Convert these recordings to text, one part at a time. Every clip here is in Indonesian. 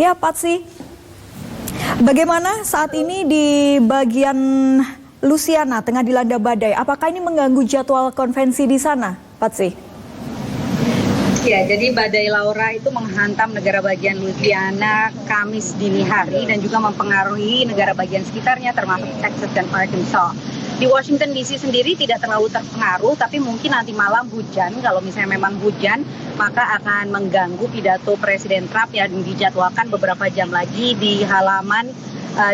Ya, Patsy, bagaimana saat ini di bagian Louisiana tengah dilanda badai? Apakah ini mengganggu jadwal konvensi di sana, Patsy? Ya, jadi badai Laura itu menghantam negara bagian Louisiana Kamis dini hari dan juga mempengaruhi negara bagian sekitarnya termasuk Texas dan Arkansas. Di Washington DC sendiri tidak terlalu terpengaruh, tapi mungkin nanti malam hujan. Kalau misalnya memang hujan, maka akan mengganggu pidato Presiden Trump yang dijadwalkan beberapa jam lagi di halaman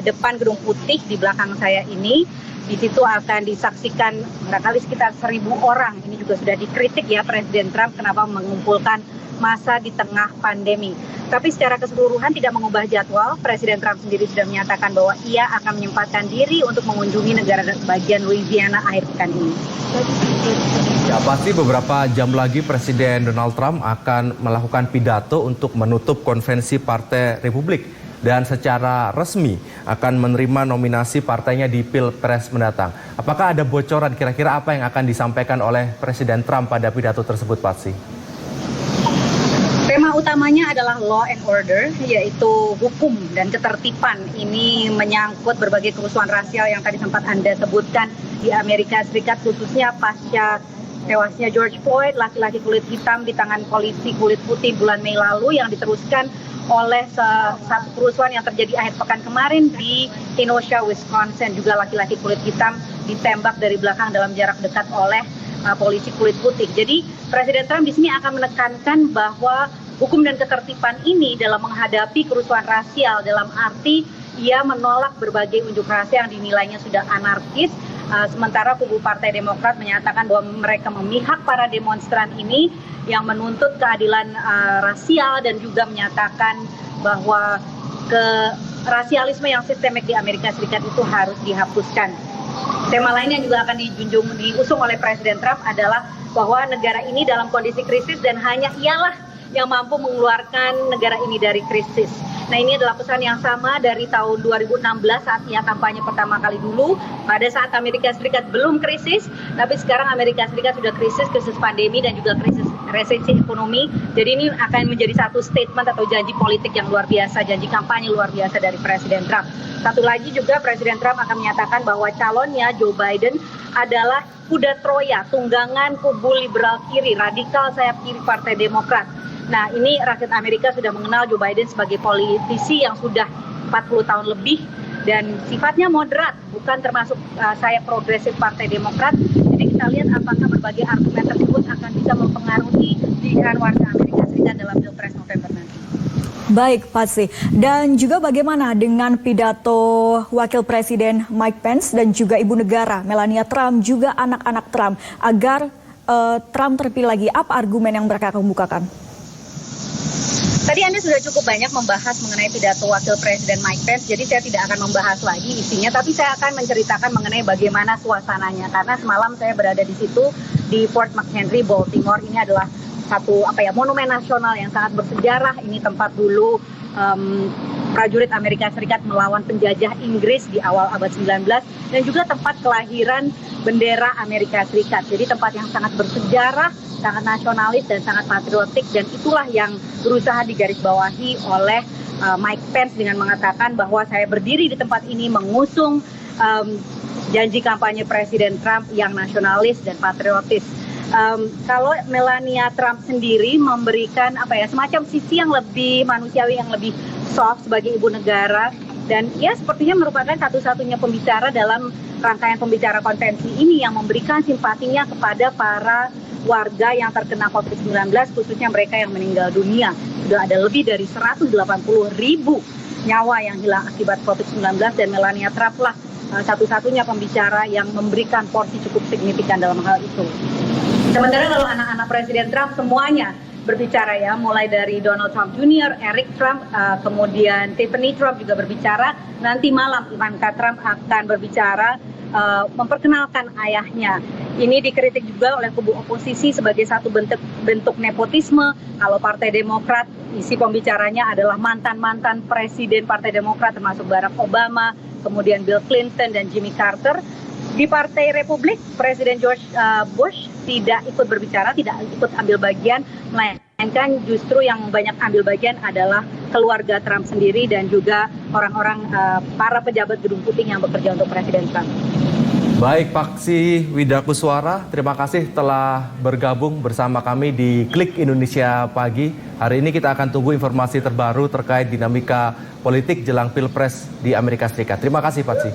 depan Gedung Putih di belakang saya ini. Di situ akan disaksikan barangkali sekitar 1.000 orang. Ini juga sudah dikritik ya Presiden Trump kenapa mengumpulkan massa di tengah pandemi. Tapi secara keseluruhan tidak mengubah jadwal. Presiden Trump sendiri sudah menyatakan bahwa ia akan menyempatkan diri untuk mengunjungi negara bagian Louisiana akhir pekan ini. Ya, pasti beberapa jam lagi Presiden Donald Trump akan melakukan pidato untuk menutup konvensi Partai Republik dan secara resmi akan menerima nominasi partainya di Pilpres mendatang. Apakah ada bocoran kira-kira apa yang akan disampaikan oleh Presiden Trump pada pidato tersebut, Patsy? Tema utamanya adalah law and order, yaitu hukum dan ketertiban. Ini menyangkut berbagai kerusuhan rasial yang tadi sempat Anda sebutkan di Amerika Serikat, khususnya pasca tewasnya George Floyd, laki-laki kulit hitam di tangan polisi kulit putih bulan Mei lalu, yang diteruskan oleh satu kerusuhan yang terjadi akhir pekan kemarin di Kenosha, Wisconsin. Juga laki-laki kulit hitam ditembak dari belakang dalam jarak dekat oleh polisi kulit putih. Jadi Presiden Trump di sini akan menekankan bahwa hukum dan ketertiban ini dalam menghadapi kerusuhan rasial, dalam arti ia menolak berbagai unjuk rasa yang dinilainya sudah anarkis. Sementara kubu Partai Demokrat menyatakan bahwa mereka memihak para demonstran ini yang menuntut keadilan rasial dan juga menyatakan bahwa rasialisme yang sistemik di Amerika Serikat itu harus dihapuskan. Tema lain yang juga akan diusung oleh Presiden Trump adalah bahwa negara ini dalam kondisi krisis dan hanya ialah yang mampu mengeluarkan negara ini dari krisis. Nah, ini adalah pesan yang sama dari tahun 2016 saat ia kampanye pertama kali dulu, pada saat Amerika Serikat belum krisis, tapi sekarang Amerika Serikat sudah krisis pandemi dan juga krisis resesi ekonomi. Jadi ini akan menjadi satu statement atau janji politik yang luar biasa, janji kampanye luar biasa dari Presiden Trump. Satu lagi juga Presiden Trump akan menyatakan bahwa calonnya Joe Biden adalah kuda Troya, tunggangan kubu liberal kiri, radikal sayap kiri Partai Demokrat. Nah, ini rakyat Amerika sudah mengenal Joe Biden sebagai politisi yang sudah 40 tahun lebih dan sifatnya moderat, bukan termasuk sayap progresif Partai Demokrat. Jadi kita lihat apakah berbagai argumen tersebut akan bisa mempengaruhi pilihan warga Amerika Serikat dalam Pilpres November nanti. Baik, Patsy. Dan juga bagaimana dengan pidato Wakil Presiden Mike Pence dan juga Ibu Negara Melania Trump, juga anak-anak Trump, agar Trump terpilih lagi? Apa argumen yang mereka kemukakan? Tadi Anda sudah cukup banyak membahas mengenai pidato Wakil Presiden Mike Pence, jadi saya tidak akan membahas lagi isinya, tapi saya akan menceritakan mengenai bagaimana suasananya. Karena semalam saya berada di situ, di Fort McHenry, Baltimore. Ini adalah satu monumen nasional yang sangat bersejarah. Ini tempat dulu prajurit Amerika Serikat melawan penjajah Inggris di awal abad 19, dan juga tempat kelahiran bendera Amerika Serikat. Jadi tempat yang sangat bersejarah, sangat nasionalis dan sangat patriotik, dan itulah yang berusaha digarisbawahi oleh Mike Pence dengan mengatakan bahwa saya berdiri di tempat ini mengusung janji kampanye Presiden Trump yang nasionalis dan patriotis. Kalau Melania Trump sendiri memberikan semacam sisi yang lebih manusiawi, yang lebih soft sebagai ibu negara, dan ia sepertinya merupakan satu-satunya pembicara dalam rangkaian pembicara konvensi ini yang memberikan simpatinya kepada para warga yang terkena COVID-19, khususnya mereka yang meninggal dunia. Sudah ada lebih dari 180.000 nyawa yang hilang akibat COVID-19, dan Melania Trump lah satu-satunya pembicara yang memberikan porsi cukup signifikan dalam hal itu. Sementara kalau anak-anak Presiden Trump semuanya berbicara ya, mulai dari Donald Trump Jr., Eric Trump, kemudian Tiffany Trump juga berbicara. Nanti malam Ivanka Trump akan berbicara memperkenalkan ayahnya. Ini dikritik juga oleh kubu oposisi sebagai satu bentuk nepotisme. Kalau Partai Demokrat, isi pembicaranya adalah mantan-mantan presiden Partai Demokrat termasuk Barack Obama, kemudian Bill Clinton dan Jimmy Carter. Di Partai Republik, Presiden George Bush tidak ikut berbicara, tidak ikut ambil bagian, melainkan melainkan justru yang banyak ambil bagian adalah keluarga Trump sendiri dan juga orang-orang para pejabat Gedung Putih yang bekerja untuk Presiden Trump. Baik, Paksi Widakuswara, terima kasih telah bergabung bersama kami di Klik Indonesia Pagi. Hari ini kita akan tunggu informasi terbaru terkait dinamika politik jelang Pilpres di Amerika Serikat. Terima kasih, Paksi.